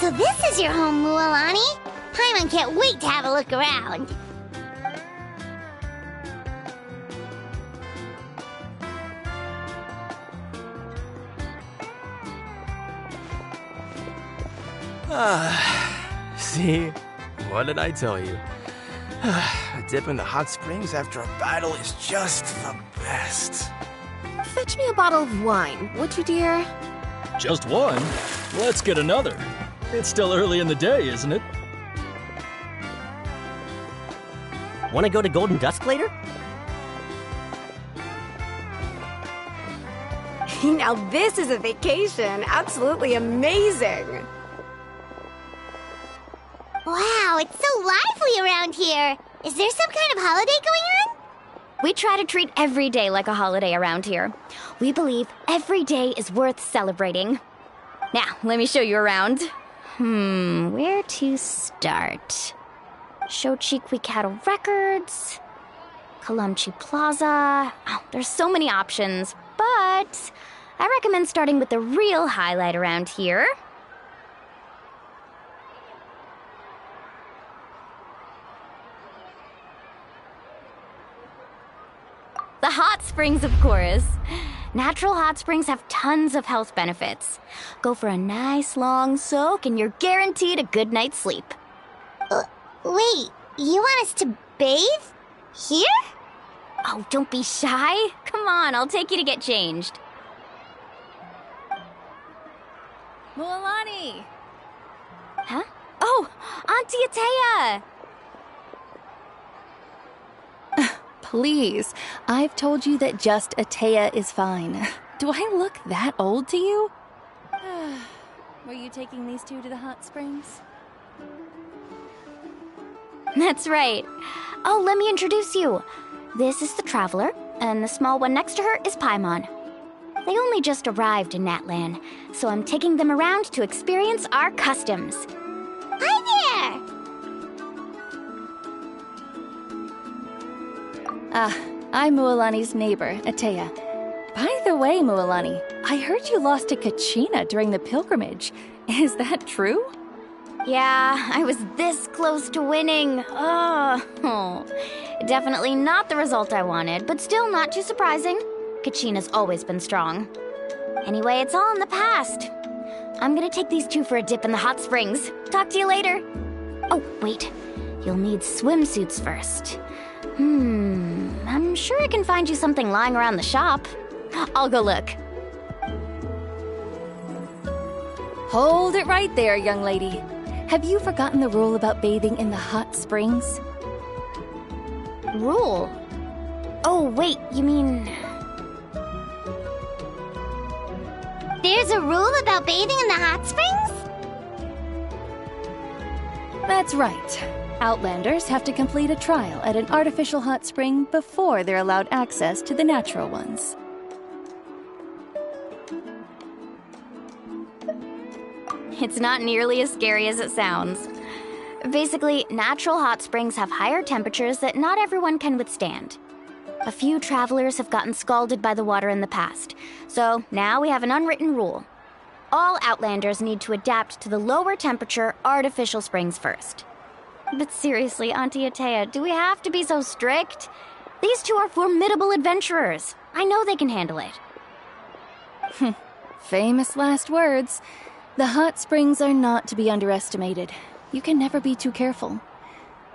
So this is your home, Mualani? Paimon can't wait to have a look around. See? What did I tell you? A dip in the hot springs after a battle is just the best. Fetch me a bottle of wine, would you, dear? Just one? Let's get another. It's still early in the day, isn't it? Want to go to Golden Dusk later? Now this is a vacation. Absolutely amazing. Wow, it's so lively around here. Is there some kind of holiday going on? We try to treat every day like a holiday around here. We believe every day is worth celebrating. Now, let me show you around. Where to start? Shochiku Cattle Records, Kalamchi Plaza. Oh, there's so many options, but I recommend starting with the real highlight around here. The hot springs, of course. Natural hot springs have tons of health benefits. Go for a nice long soak and you're guaranteed a good night's sleep. Wait, you want us to bathe? Here? Oh, don't be shy. Come on, I'll take you to get changed. Mualani! Huh? Oh, Auntie Atea! Please, I've told you that just Atea is fine. Do I look that old to you? Were you taking these two to the hot springs? That's right. Oh, let me introduce you. This is the Traveler, and the small one next to her is Paimon. They only just arrived in Natlan, so I'm taking them around to experience our customs. Hi there! I'm Mualani's neighbor, Atea. By the way, Mualani, I heard you lost to Kachina during the pilgrimage. Is that true? Yeah, I was this close to winning. Oh, definitely not the result I wanted, but still not too surprising. Kachina's always been strong. Anyway, it's all in the past. I'm gonna take these two for a dip in the hot springs. Talk to you later. Oh, wait. You'll need swimsuits first. I'm sure I can find you something lying around the shop. I'll go look. Hold it right there, young lady. Have you forgotten the rule about bathing in the hot springs? Rule? Oh, wait, you mean... There's a rule about bathing in the hot springs? That's right. Outlanders have to complete a trial at an artificial hot spring before they're allowed access to the natural ones. It's not nearly as scary as it sounds. Basically, natural hot springs have higher temperatures that not everyone can withstand. A few travelers have gotten scalded by the water in the past, so now we have an unwritten rule. All Outlanders need to adapt to the lower temperature artificial springs first. But seriously, Auntie Atea, do we have to be so strict? These two are formidable adventurers. I know they can handle it. Famous last words. The hot springs are not to be underestimated. You can never be too careful.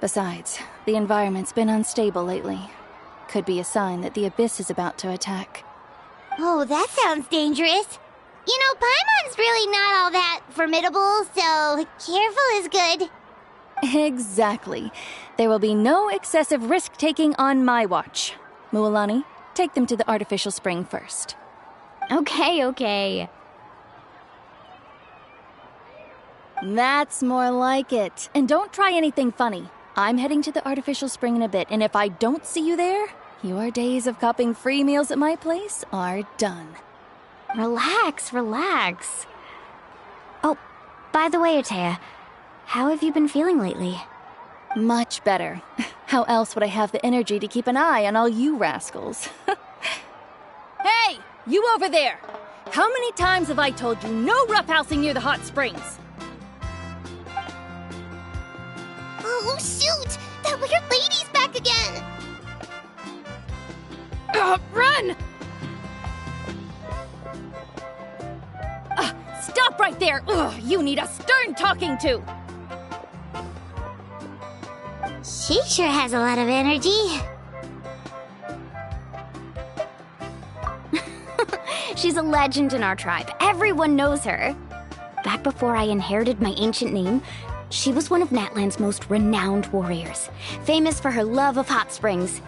Besides, the environment's been unstable lately. Could be a sign that the abyss is about to attack. Oh, that sounds dangerous. You know, Paimon's really not all that formidable, so careful is good. Exactly. There will be no excessive risk-taking on my watch. Mualani, take them to the artificial spring first. Okay. That's more like it. And don't try anything funny. I'm heading to the artificial spring in a bit, and if I don't see you there, your days of copping free meals at my place are done. Relax. Oh, by the way, Atea, how have you been feeling lately? Much better. How else would I have the energy to keep an eye on all you rascals? Hey, you over there! How many times have I told you no roughhousing near the hot springs? Oh, shoot! That weird lady's back again! Run! Stop right there! Ugh, you need a stern talking to! She sure has a lot of energy. She's a legend in our tribe. Everyone knows her. Back before I inherited my ancient name, she was one of Natlan's most renowned warriors, famous for her love of hot springs.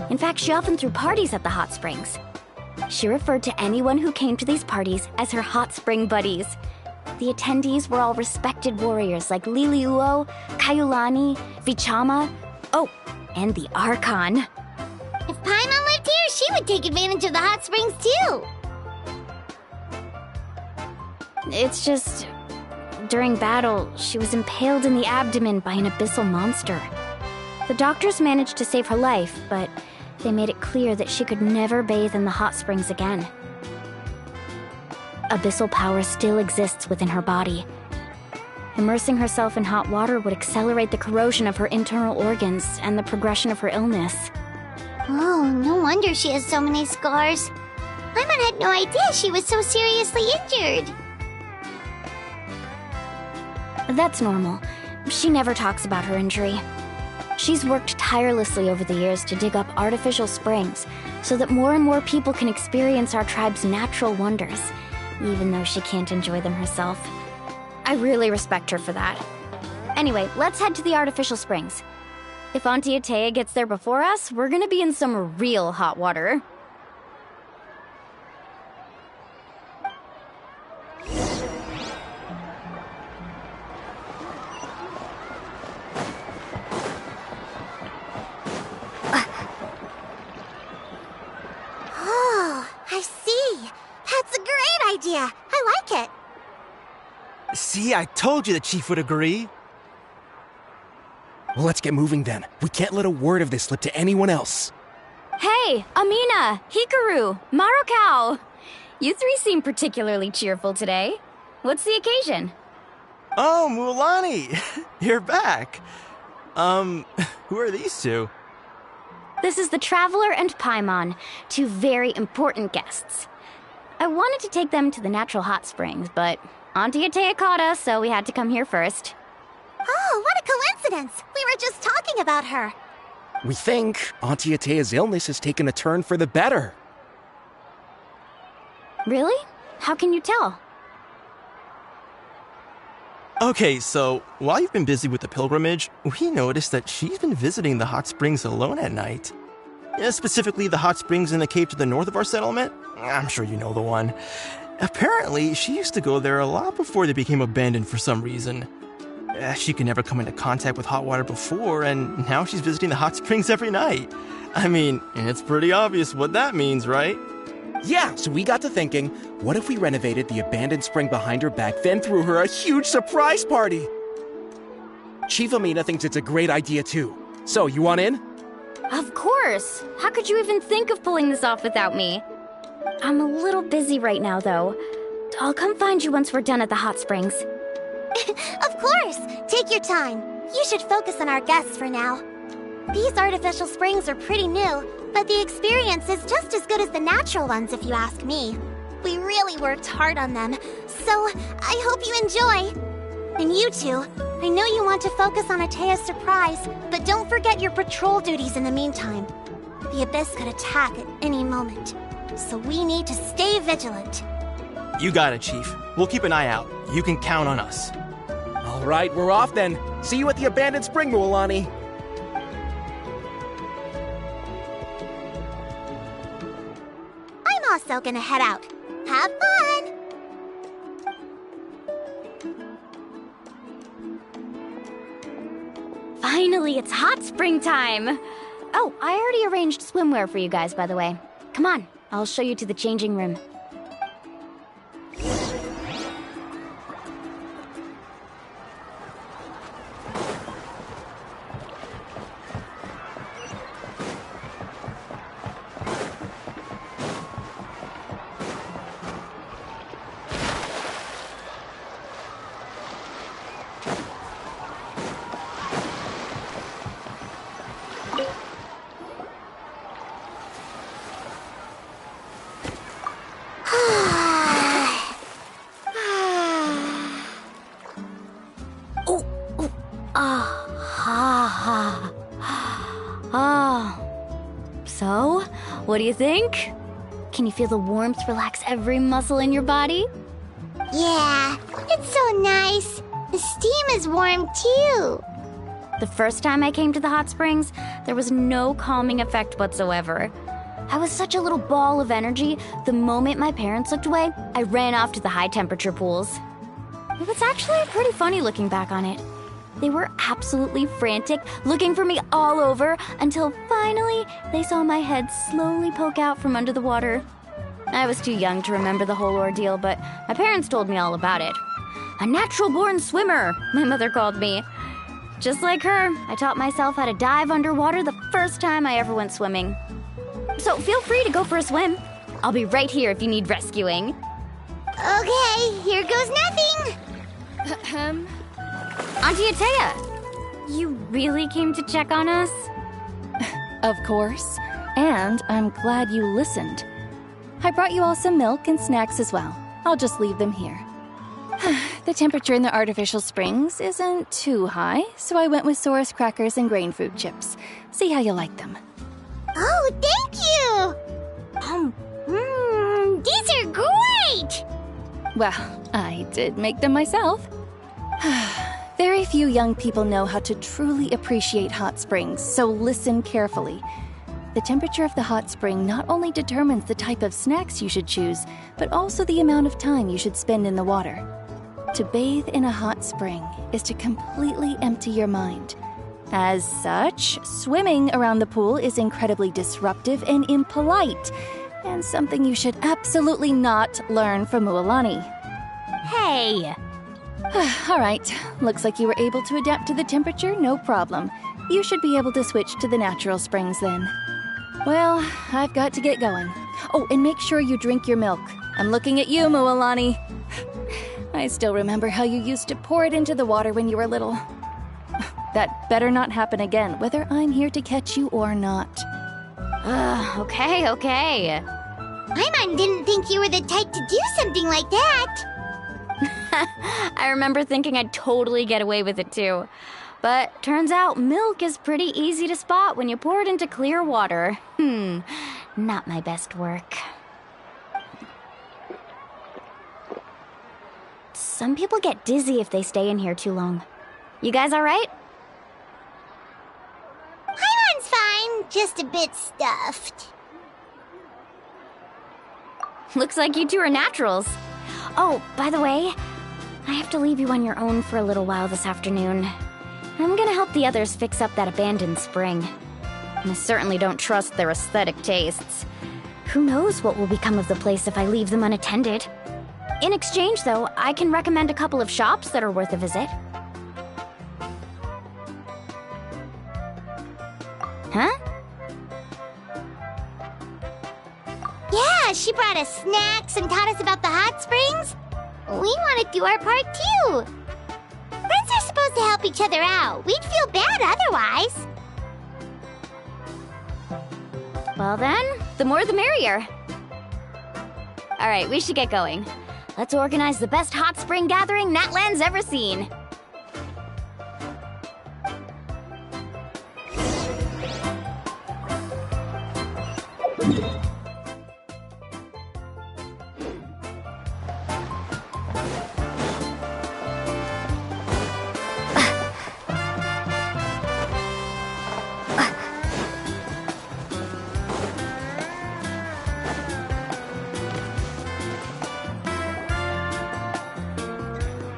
In fact, she often threw parties at the hot springs. She referred to anyone who came to these parties as her hot spring buddies. The attendees were all respected warriors like Liliuo, Kaiulani, Vichama, oh, and the Archon. If Paimon lived here, she would take advantage of the hot springs too. It's just... during battle, she was impaled in the abdomen by an abyssal monster. The doctors managed to save her life, but they made it clear that she could never bathe in the hot springs again. Abyssal power still exists within her body. Immersing herself in hot water would accelerate the corrosion of her internal organs and the progression of her illness. Oh, no wonder she has so many scars. Paimon had no idea she was so seriously injured. That's normal. She never talks about her injury. She's worked tirelessly over the years to dig up artificial springs so that more and more people can experience our tribe's natural wonders, even though she can't enjoy them herself. I really respect her for that. Anyway, let's head to the artificial springs. If Auntie Atea gets there before us, we're gonna be in some real hot water. Oh, I see. That's a great idea. I like it. See, I told you the chief would agree. Well, let's get moving then. We can't let a word of this slip to anyone else. Hey, Amina, Hikaru, Marukao! You three seem particularly cheerful today. What's the occasion? Oh, Mulani! You're back. Who are these two? This is the Traveler and Paimon, two very important guests. I wanted to take them to the natural hot springs, but Auntie Atea caught us, so we had to come here first. Oh, what a coincidence! We were just talking about her. We think Auntie Atea's illness has taken a turn for the better. Really? How can you tell? Okay, so while you've been busy with the pilgrimage, we noticed that she's been visiting the hot springs alone at night. Specifically, the hot springs in the cave to the north of our settlement. I'm sure you know the one. Apparently, she used to go there a lot before they became abandoned for some reason. She could never come into contact with hot water before, and now she's visiting the hot springs every night. I mean, it's pretty obvious what that means, right? Yeah, so we got to thinking, what if we renovated the abandoned spring behind her back, then threw her a huge surprise party? Chief Amina thinks it's a great idea too. So, you want in? Of course! How could you even think of pulling this off without me? I'm a little busy right now, though. I'll come find you once we're done at the hot springs. Of course! Take your time. You should focus on our guests for now. These artificial springs are pretty new, but the experience is just as good as the natural ones if you ask me. We really worked hard on them, so I hope you enjoy. And you two, I know you want to focus on Atea's surprise, but don't forget your patrol duties in the meantime. The Abyss could attack at any moment, so we need to stay vigilant. You got it, Chief. We'll keep an eye out. You can count on us. All right, we're off then. See you at the abandoned spring, Mualani. I'm also gonna head out. Have fun! Finally, it's hot spring time! Oh, I already arranged swimwear for you guys, by the way. Come on, I'll show you to the changing room. Oh. So, what do you think? Can you feel the warmth relax every muscle in your body? Yeah, it's so nice. The steam is warm too. The first time I came to the hot springs, there was no calming effect whatsoever. I was such a little ball of energy, the moment my parents looked away, I ran off to the high temperature pools. It was actually pretty funny looking back on it. They were absolutely frantic, looking for me all over, until finally they saw my head slowly poke out from under the water. I was too young to remember the whole ordeal, but my parents told me all about it. A natural-born swimmer, my mother called me. Just like her, I taught myself how to dive underwater the first time I ever went swimming. So feel free to go for a swim. I'll be right here if you need rescuing. Okay, here goes nothing. Auntie Atea, you really came to check on us? Of course. And I'm glad you listened. I brought you all some milk and snacks as well. I'll just leave them here. The temperature in the artificial springs isn't too high, so I went with Saurus crackers and grain fruit chips. See how you like them. Oh, thank you! These are great! Well, I did make them myself. Very few young people know how to truly appreciate hot springs, so listen carefully. The temperature of the hot spring not only determines the type of snacks you should choose, but also the amount of time you should spend in the water. To bathe in a hot spring is to completely empty your mind. As such, swimming around the pool is incredibly disruptive and impolite, and something you should absolutely not learn from Mualani. Hey! All right, looks like you were able to adapt to the temperature, no problem. You should be able to switch to the natural springs then. Well, I've got to get going. Oh, and make sure you drink your milk. I'm looking at you, Mualani. I still remember how you used to pour it into the water when you were little. That better not happen again, whether I'm here to catch you or not. Okay. Paimon didn't think you were the type to do something like that. I remember thinking I'd totally get away with it too. But turns out milk is pretty easy to spot when you pour it into clear water. Not my best work. Some people get dizzy if they stay in here too long. You guys alright? Paimon's fine, just a bit stuffed. Looks like you two are naturals. Oh, by the way, I have to leave you on your own for a little while this afternoon. I'm gonna help the others fix up that abandoned spring. I certainly don't trust their aesthetic tastes. Who knows what will become of the place if I leave them unattended? In exchange, though, I can recommend a couple of shops that are worth a visit. Huh? Yeah, she brought us snacks and taught us about the hot springs. We want to do our part too. Friends are supposed to help each other out. We'd feel bad otherwise. Well then, the more the merrier. Alright, we should get going. Let's organize the best hot spring gathering Natland's ever seen.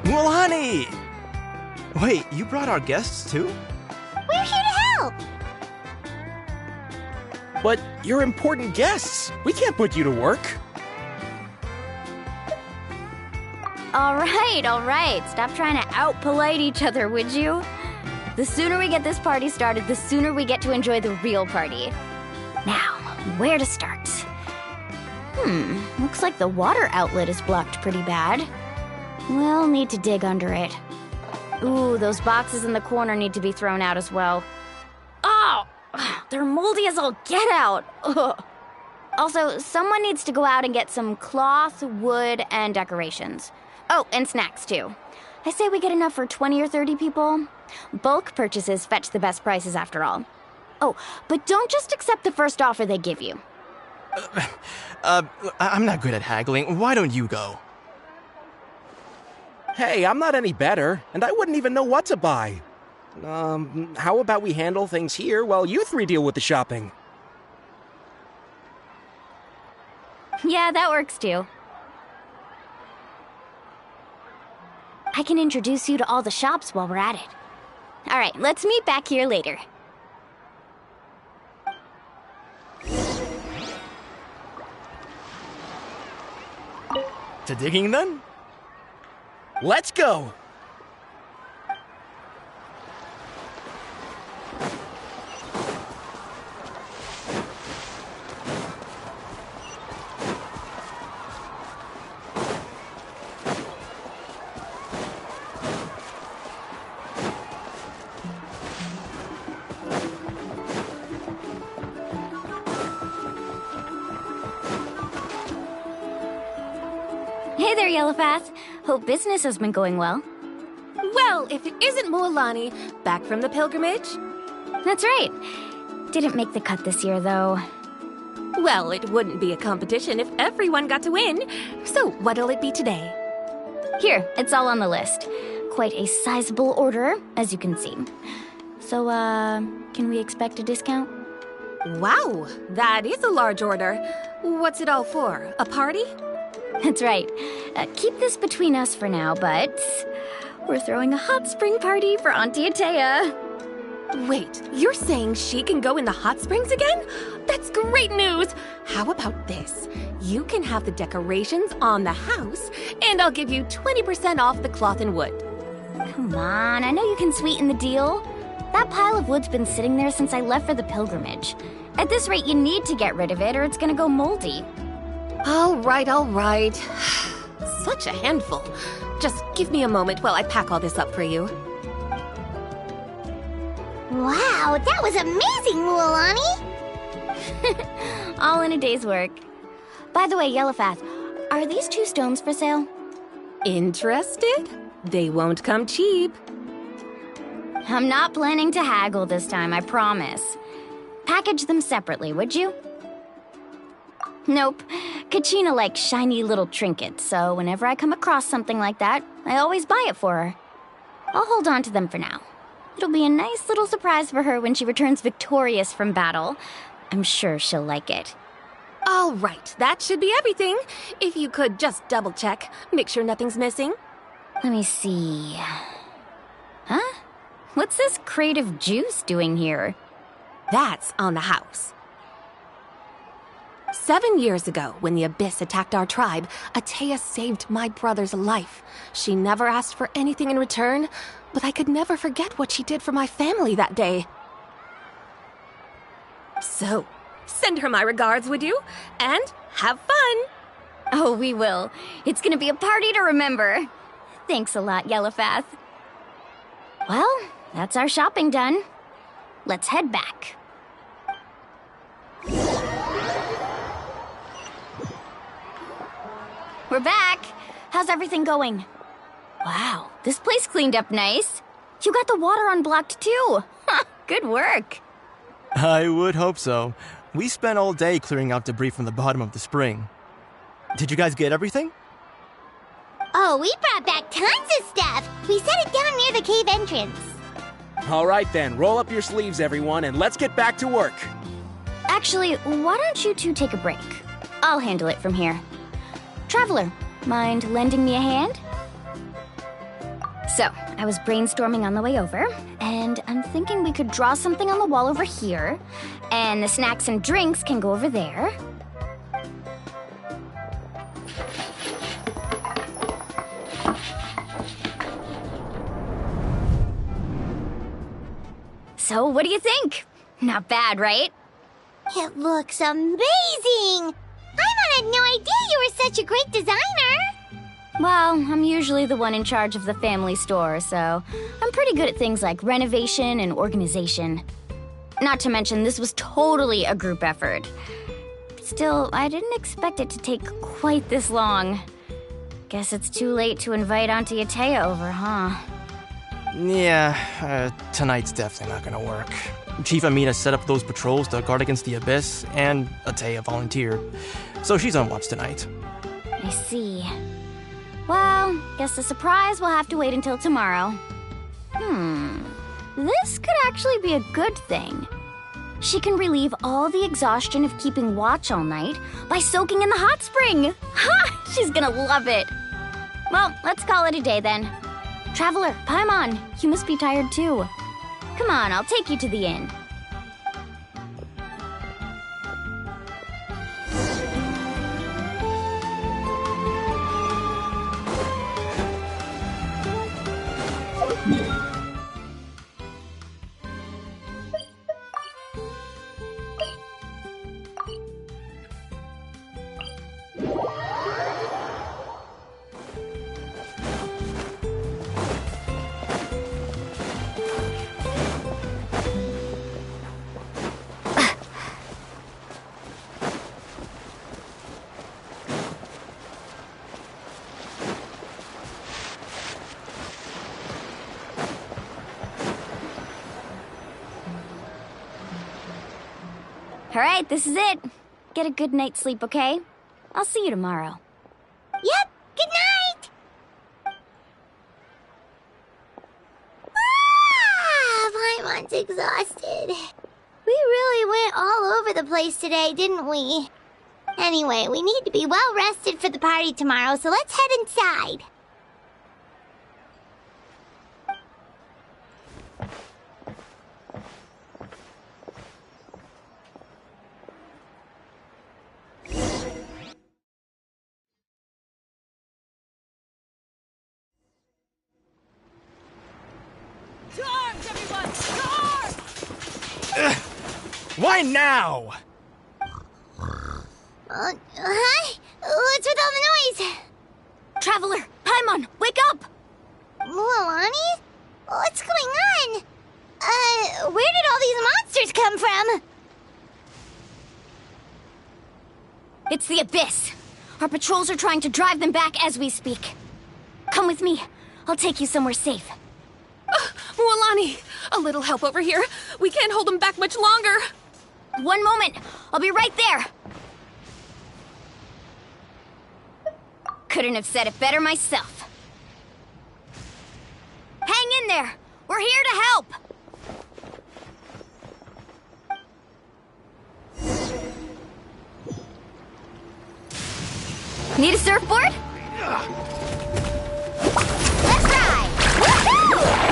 Mualani! Wait, you brought our guests too? We're here to help. But you're important guests. We can't put you to work. All right. Stop trying to out-polite each other, would you? The sooner we get this party started, the sooner we get to enjoy the real party. Now, where to start? Looks like the water outlet is blocked pretty bad. We'll need to dig under it. Ooh, those boxes in the corner need to be thrown out as well. Oh! They're moldy as all get out! Ugh. Also, someone needs to go out and get some cloth, wood, and decorations. Oh, and snacks too. I say we get enough for 20 or 30 people. Bulk purchases fetch the best prices after all. Oh, but don't just accept the first offer they give you. I'm not good at haggling. Why don't you go? Hey, I'm not any better, and I wouldn't even know what to buy. How about we handle things here while you three deal with the shopping? Yeah, that works too. I can introduce you to all the shops while we're at it. All right, let's meet back here later. To digging then? Let's go! Hey there, Yellowpath. Hope business has been going well. Well, if it isn't Mualani, back from the pilgrimage? That's right. Didn't make the cut this year, though. Well, it wouldn't be a competition if everyone got to win. So, what'll it be today? Here, it's all on the list. Quite a sizable order, as you can see. So, can we expect a discount? Wow, that is a large order. What's it all for? A party? That's right. Keep this between us for now, but we're throwing a hot spring party for Auntie Atea. Wait, you're saying she can go in the hot springs again? That's great news! How about this? You can have the decorations on the house, and I'll give you 20% off the cloth and wood. Come on, I know you can sweeten the deal. That pile of wood's been sitting there since I left for the pilgrimage. At this rate, you need to get rid of it or it's gonna go moldy. All right, all right. Such a handful. Just give me a moment while I pack all this up for you. Wow, that was amazing, Mualani! All in a day's work. By the way, Yellowpath, are these 2 stones for sale? Interested? They won't come cheap. I'm not planning to haggle this time, I promise. Package them separately, would you? Nope. Kachina likes shiny little trinkets, so whenever I come across something like that, I always buy it for her. I'll hold on to them for now. It'll be a nice little surprise for her when she returns victorious from battle. I'm sure she'll like it. All right, that should be everything. If you could just double check, make sure nothing's missing. Let me see. Huh? What's this crate of juice doing here? That's on the house. 7 years ago, when the Abyss attacked our tribe, Atea saved my brother's life. She never asked for anything in return, but I could never forget what she did for my family that day. So, send her my regards, would you? And have fun! Oh, we will. It's gonna be a party to remember. Thanks a lot, Yellowpath. Well, that's our shopping done. Let's head back. We're back. How's everything going? Wow, this place cleaned up nice. You got the water unblocked too. Good work. I would hope so. We spent all day clearing out debris from the bottom of the spring. Did you guys get everything? Oh, we brought back tons of stuff! We set it down near the cave entrance. All right then, roll up your sleeves, everyone, and let's get back to work. Actually, why don't you two take a break? I'll handle it from here. Traveler, mind lending me a hand? So, I was brainstorming on the way over, and I'm thinking we could draw something on the wall over here, and the snacks and drinks can go over there. So, what do you think? Not bad, right? It looks amazing! I had no idea you were such a great designer! Well, I'm usually the one in charge of the family store, so I'm pretty good at things like renovation and organization. Not to mention, this was totally a group effort. Still, I didn't expect it to take quite this long. Guess it's too late to invite Auntie Atea over, huh? Yeah, tonight's definitely not gonna work. Chief Amina set up those patrols to guard against the Abyss, and Ataya volunteered. So she's on watch tonight. I see. Well, guess the surprise will have to wait until tomorrow. This could actually be a good thing. She can relieve all the exhaustion of keeping watch all night by soaking in the hot spring. Ha! She's gonna love it. Well, let's call it a day then. Traveler, Paimon, you must be tired too. Come on, I'll take you to the inn. All right, this is it. Get a good night's sleep, okay? I'll see you tomorrow. Yep, good night! Paimon's exhausted. We really went all over the place today, didn't we? Anyway, we need to be well rested for the party tomorrow, so let's head inside. Why now? Huh? What's with all the noise? Traveler, Paimon, wake up! Mualani? What's going on? Where did all these monsters come from? It's the Abyss. Our patrols are trying to drive them back as we speak. Come with me. I'll take you somewhere safe. Mualani, a little help over here. We can't hold them back much longer. One moment. I'll be right there. Couldn't have said it better myself. Hang in there. We're here to help. Need a surfboard? Let's ride! Woohoo!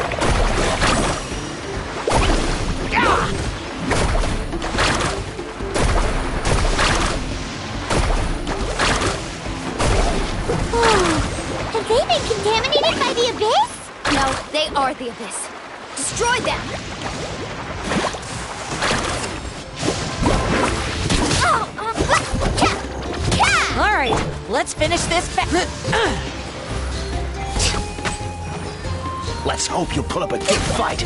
Have they been contaminated by the Abyss? No, they are the Abyss. Destroy them! All right, let's finish this Let's hope you'll put up a good fight.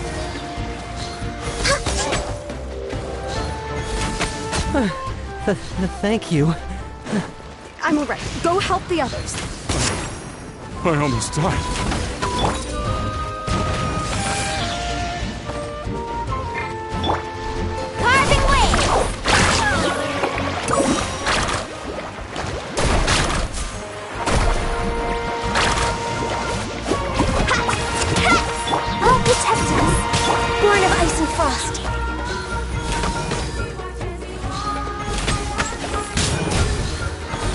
Thank you. I'm all right. Go help the others. I almost died. Carving waves! I'll protect us, born of ice and frost.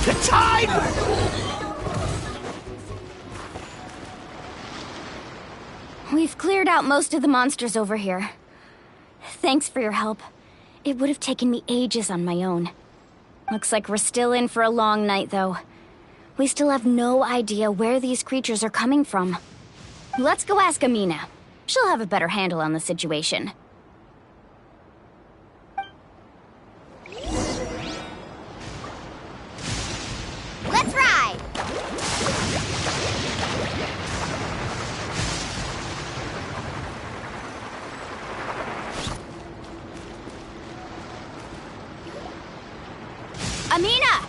The tide! We've cleared out most of the monsters over here. Thanks for your help. It would have taken me ages on my own. Looks like we're still in for a long night, though. We still have no idea where these creatures are coming from. Let's go ask Amina. She'll have a better handle on the situation. Let's ride! Amina!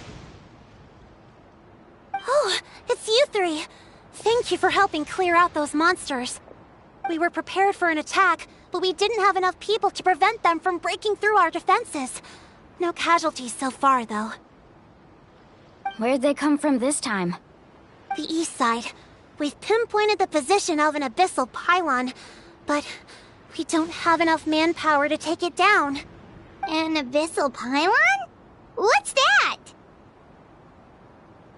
Oh, it's you three. Thank you for helping clear out those monsters. We were prepared for an attack, but we didn't have enough people to prevent them from breaking through our defenses. No casualties so far, though. Where'd they come from this time? The east side. We've pinpointed the position of an abyssal pylon, but we don't have enough manpower to take it down. An abyssal pylon? What's that?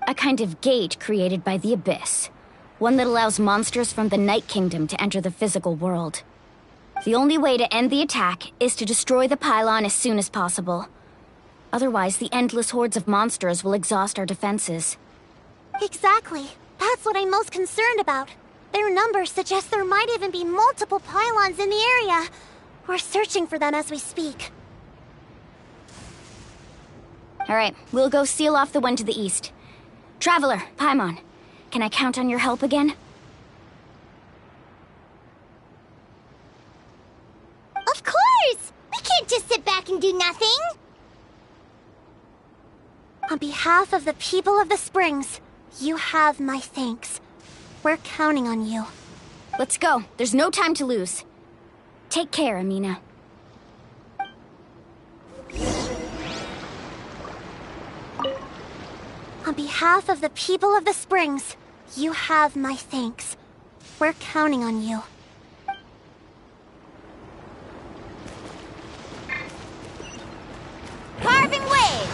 A kind of gate created by the Abyss. One that allows monsters from the Night Kingdom to enter the physical world. The only way to end the attack is to destroy the pylon as soon as possible. Otherwise, the endless hordes of monsters will exhaust our defenses. Exactly. That's what I'm most concerned about. Their numbers suggest there might even be multiple pylons in the area. We're searching for them as we speak. Alright, we'll go seal off the one to the east. Traveler, Paimon, can I count on your help again? Of course! We can't just sit back and do nothing! On behalf of the people of the Springs, you have my thanks. We're counting on you. Let's go. There's no time to lose. Take care, Amina. On behalf of the people of the Springs, you have my thanks. We're counting on you. Carving waves!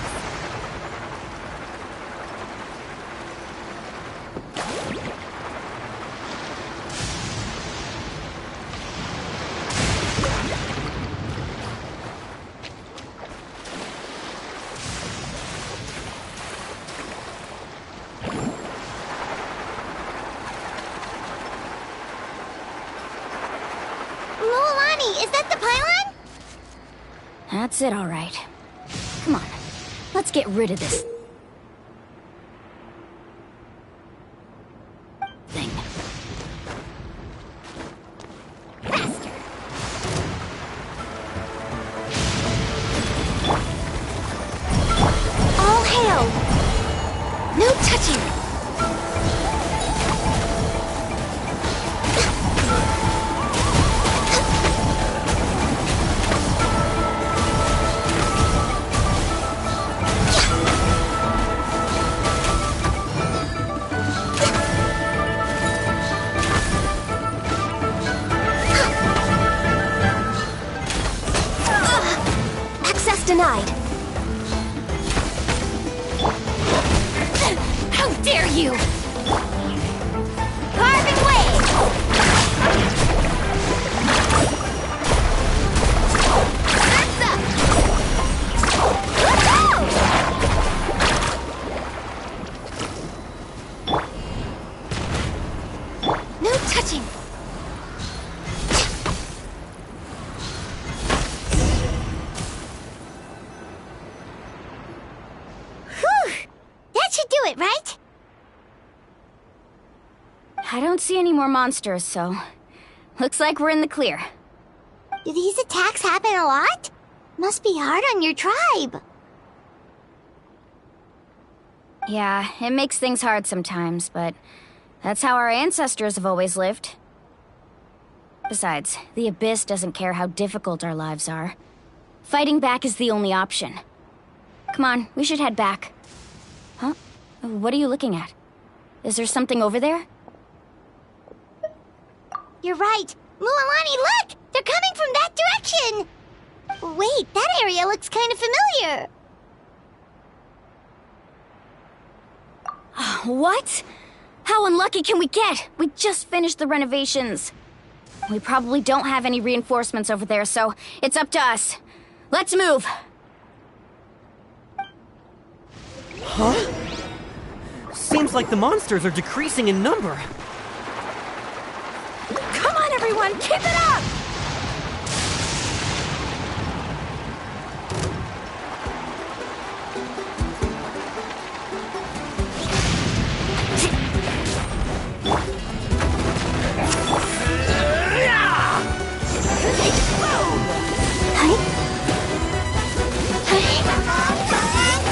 Is that the pylon? That's it, all right. Come on, let's get rid of this thing. Faster! All hail! No touching! Denied. How dare you! Carving waves! That's up! No touching! Right? I don't see any more monsters, so looks like we're in the clear. Do these attacks happen a lot? Must be hard on your tribe. Yeah, it makes things hard sometimes, but that's how our ancestors have always lived. Besides, the Abyss doesn't care how difficult our lives are. Fighting back is the only option. Come on, we should head back. Huh? What are you looking at? Is there something over there? You're right. Mualani, look! They're coming from that direction! Wait, that area looks kind of familiar. What? How unlucky can we get? We just finished the renovations. We probably don't have any reinforcements over there, so it's up to us. Let's move! Huh? Seems like the monsters are decreasing in number. Come on, everyone! Keep it up!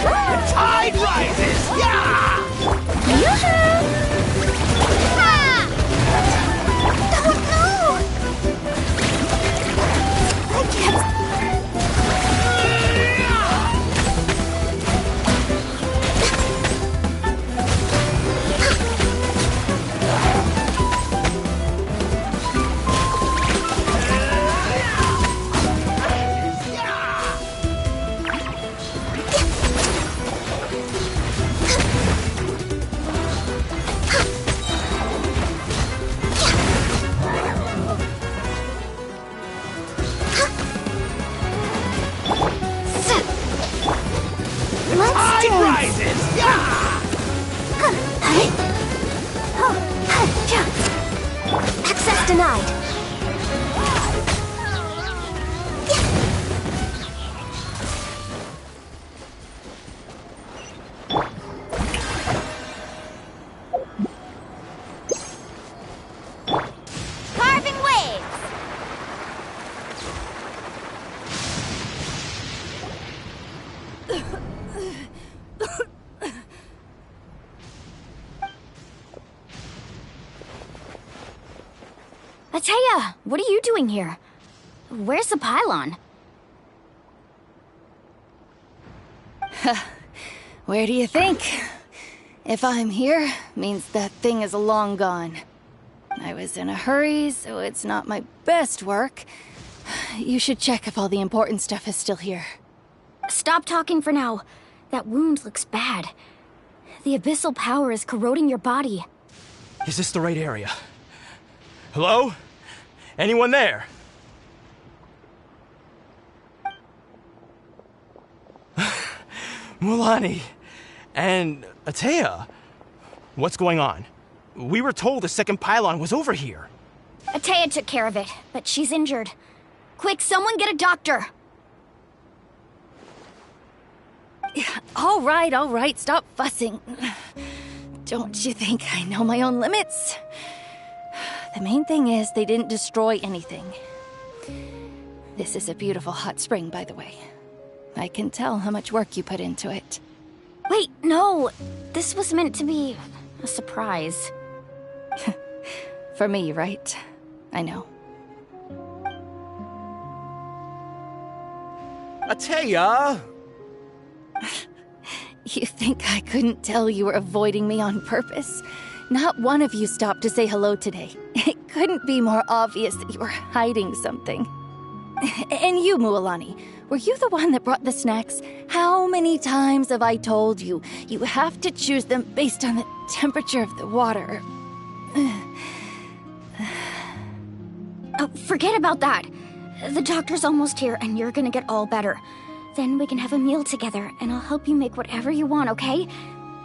The tide rises! Yeah! Oh no! surprises! Yeah! Access denied. Carving waves! Ateya, what are you doing here? Where's the pylon? Where do you think? If I'm here, means that thing is long gone. I was in a hurry, so it's not my best work. You should check if all the important stuff is still here. Stop talking for now. That wound looks bad. The abyssal power is corroding your body. Is this the right area? Hello? Anyone there? Mulani and Ateya, what's going on? We were told the second pylon was over here. Ateya took care of it, but she's injured. Quick, someone get a doctor! All right, stop fussing. Don't you think I know my own limits? The main thing is they didn't destroy anything. This is a beautiful hot spring, by the way. I can tell how much work you put into it. Wait, no! This was meant to be a surprise. For me, right? I know. Ateya! You think I couldn't tell you were avoiding me on purpose? Not one of you stopped to say hello today. It couldn't be more obvious that you were hiding something. And you, Mualani, were you the one that brought the snacks? How many times have I told you, you have to choose them based on the temperature of the water? Oh, forget about that. The doctor's almost here, and you're gonna get all better. Then we can have a meal together, and I'll help you make whatever you want, okay?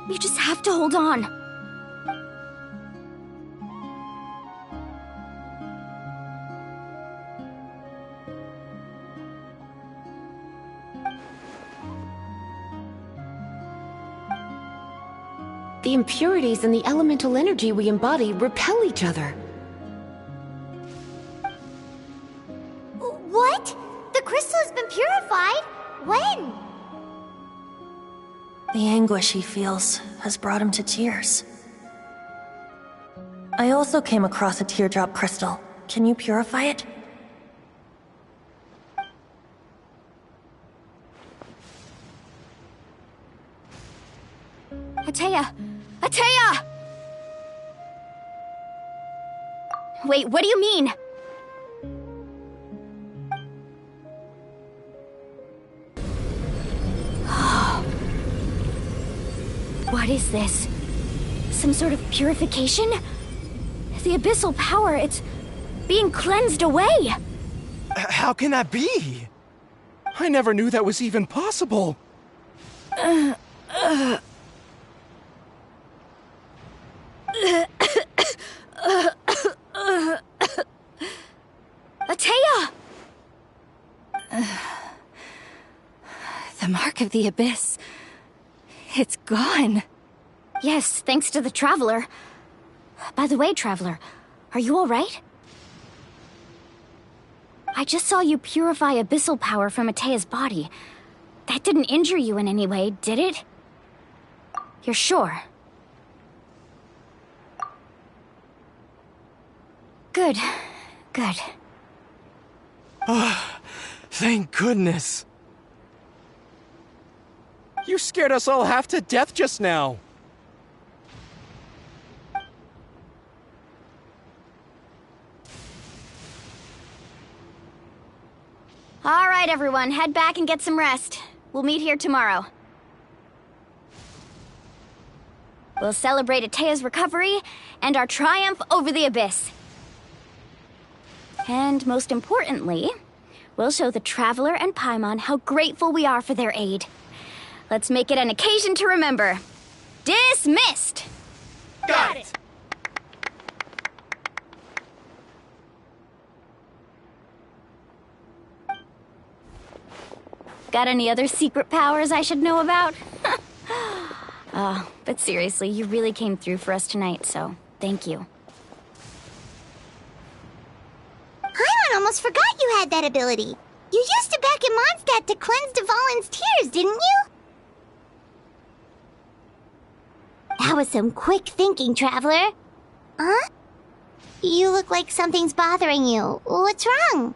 You just have to hold on. The impurities in the elemental energy we embody repel each other. What? The crystal has been purified? When? The anguish he feels has brought him to tears. I also came across a teardrop crystal. Can you purify it? Ateya! Ateya! Wait, what do you mean? What is this? Some sort of purification? The abyssal power, it's being cleansed away! How can that be? I never knew that was even possible. Ateya! The mark of the abyss. It's gone. Yes, thanks to the Traveler. By the way, Traveler, are you alright? I just saw you purify abyssal power from Ateya's body. That didn't injure you in any way, did it? You're sure? Good. Good. Thank goodness. You scared us all half to death just now. All right, everyone, head back and get some rest. We'll meet here tomorrow. We'll celebrate Ateya's recovery and our triumph over the abyss. And most importantly, we'll show the Traveler and Paimon how grateful we are for their aid. Let's make it an occasion to remember. Dismissed! Got it! Got any other secret powers I should know about? But seriously, you really came through for us tonight, so thank you. Paimon almost forgot you had that ability. You used it back in Mondstadt to cleanse Dvalin's tears, didn't you? That was some quick thinking, Traveler. Huh? You look like something's bothering you. What's wrong?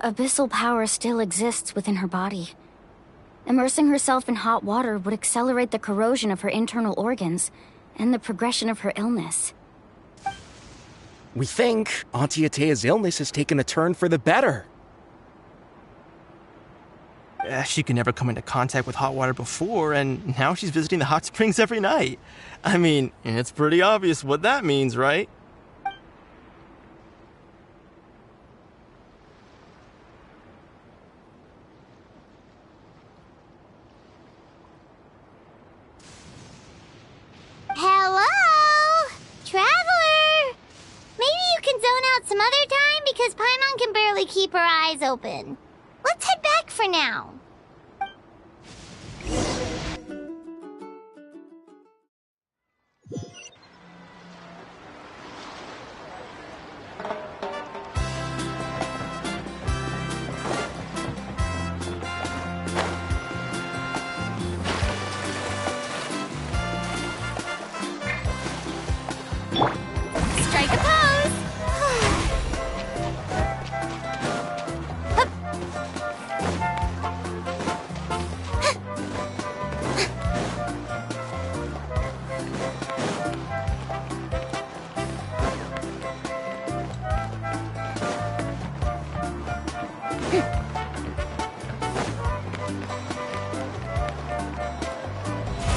Abyssal power still exists within her body. Immersing herself in hot water would accelerate the corrosion of her internal organs and the progression of her illness. We think Auntie Atea's illness has taken a turn for the better. She could never come into contact with hot water before, and now she's visiting the hot springs every night. I mean, it's pretty obvious what that means, right? Hello? Traveler? Maybe you can zone out some other time because Paimon can barely keep her eyes open. Let's head back for now. Strike a pose! Hup.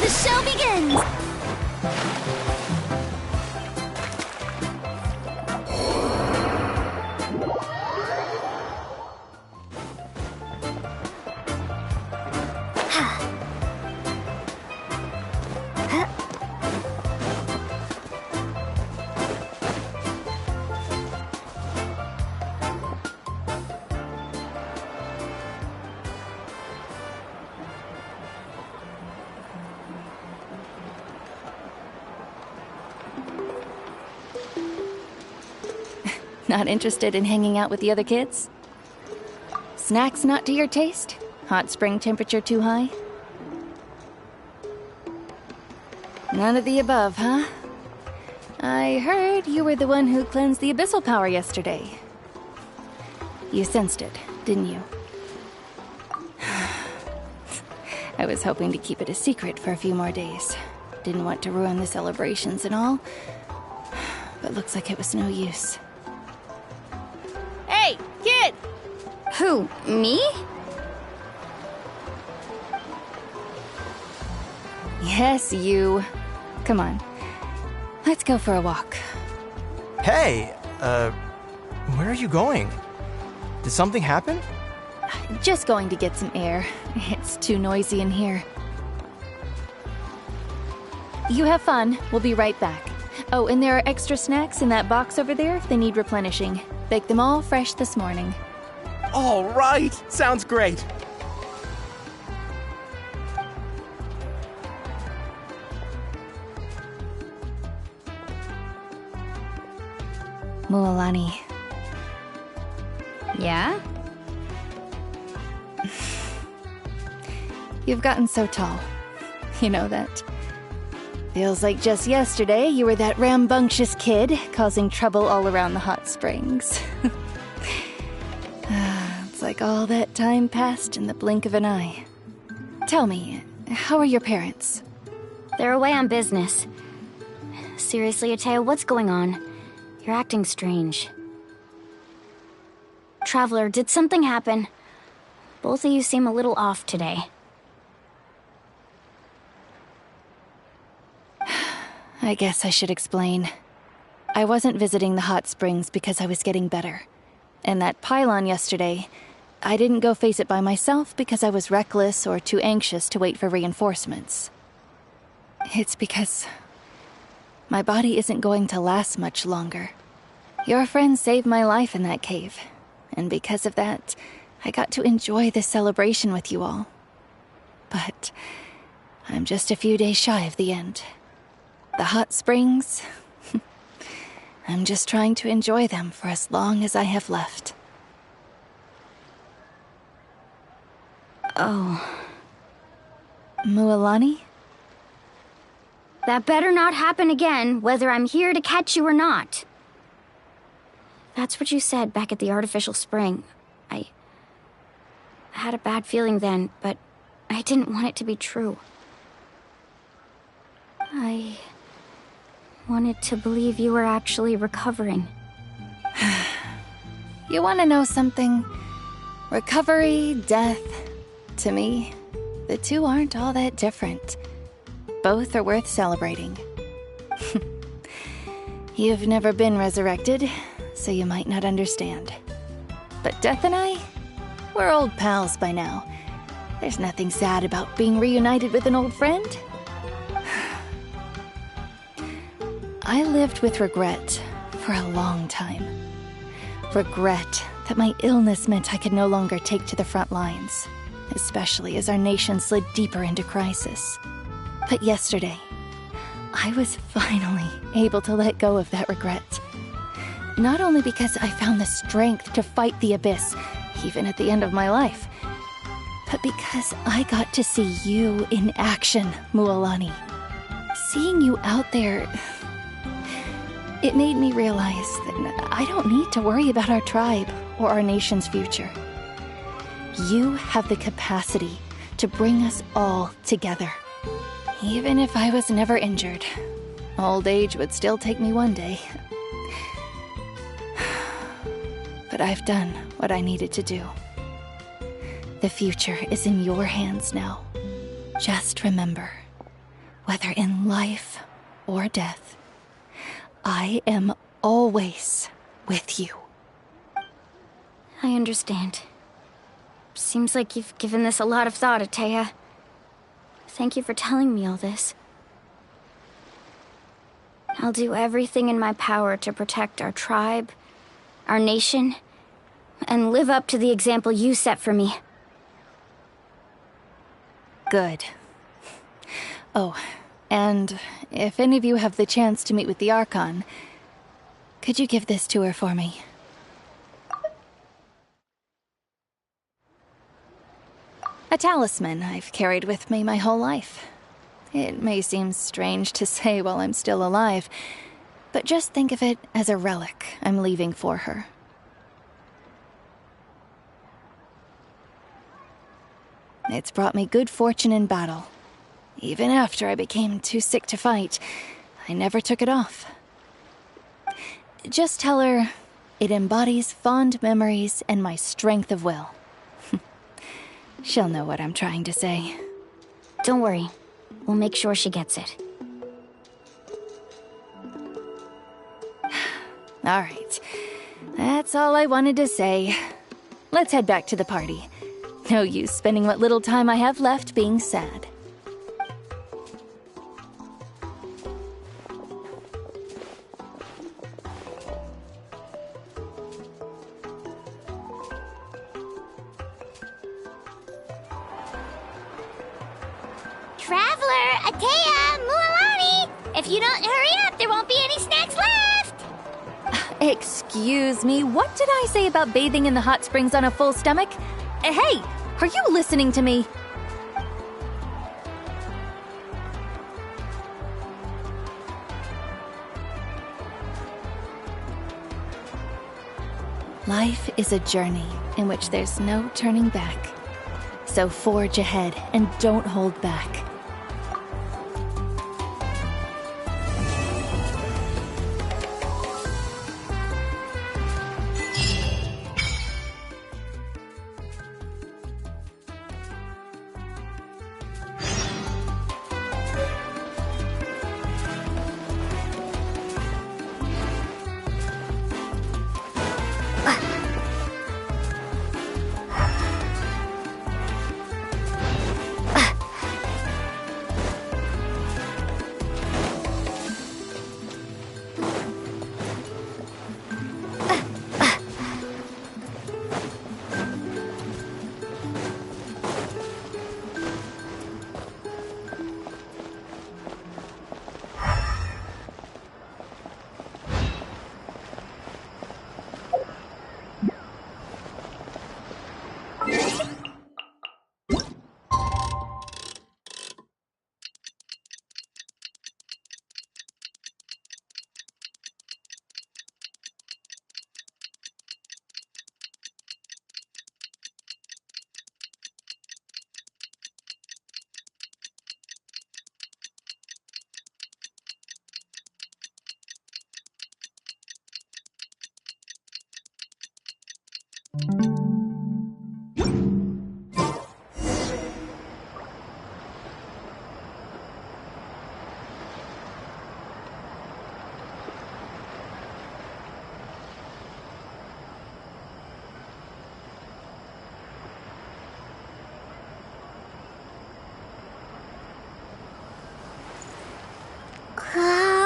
The show begins! Not interested in hanging out with the other kids? Snacks not to your taste? Hot spring temperature too high? None of the above, huh? I heard you were the one who cleansed the abyssal power yesterday. You sensed it, didn't you? I was hoping to keep it a secret for a few more days. Didn't want to ruin the celebrations and all. But looks like it was no use. Hey, kid! Who, me? Yes, you. Come on. Let's go for a walk. Hey, where are you going? Did something happen? Just going to get some air. It's too noisy in here. You have fun. We'll be right back. Oh, and there are extra snacks in that box over there if they need replenishing. Baked them all fresh this morning. All right, sounds great. Mualani. Yeah? You've gotten so tall. You know that. Feels like just yesterday you were that rambunctious kid causing trouble all around the hot springs. It's like all that time passed in the blink of an eye. Tell me, how are your parents? They're away on business. Seriously, Atea, what's going on? You're acting strange. Traveler, did something happen? Both of you seem a little off today. I guess I should explain. I wasn't visiting the hot springs because I was getting better. And that pylon yesterday, I didn't go face it by myself because I was reckless or too anxious to wait for reinforcements. It's because my body isn't going to last much longer. Your friend saved my life in that cave, and because of that, I got to enjoy this celebration with you all. But I'm just a few days shy of the end. The hot springs, I'm just trying to enjoy them for as long as I have left. Oh. Mualani? That better not happen again, whether I'm here to catch you or not. That's what you said back at the artificial spring. I had a bad feeling then, but I didn't want it to be true. I wanted to believe you were actually recovering. You want to know something? Recovery, death, to me, the two aren't all that different. Both are worth celebrating. You've never been resurrected, so you might not understand. But Death and I, we're old pals by now. There's nothing sad about being reunited with an old friend. I lived with regret for a long time. Regret that my illness meant I could no longer take to the front lines, especially as our nation slid deeper into crisis. But yesterday, I was finally able to let go of that regret. Not only because I found the strength to fight the abyss, even at the end of my life, but because I got to see you in action, Mualani. Seeing you out there, it made me realize that I don't need to worry about our tribe or our nation's future. You have the capacity to bring us all together. Even if I was never injured, old age would still take me one day. But I've done what I needed to do. The future is in your hands now. Just remember, whether in life or death, I am always with you. I understand. Seems like you've given this a lot of thought, Atea. Thank you for telling me all this. I'll do everything in my power to protect our tribe, our nation, and live up to the example you set for me. Good. Oh, and if any of you have the chance to meet with the Archon, could you give this to her for me? A talisman I've carried with me my whole life. It may seem strange to say while I'm still alive, but just think of it as a relic I'm leaving for her. It's brought me good fortune in battle. Even after I became too sick to fight, I never took it off. Just tell her it embodies fond memories and my strength of will. She'll know what I'm trying to say. Don't worry. We'll make sure she gets it. All right. That's all I wanted to say. Let's head back to the party. No use spending what little time I have left being sad. Traveler, Atea, Mualani! If you don't hurry up, there won't be any snacks left! Excuse me, what did I say about bathing in the hot springs on a full stomach? Hey, are you listening to me? Life is a journey in which there's no turning back. So forge ahead and don't hold back. What?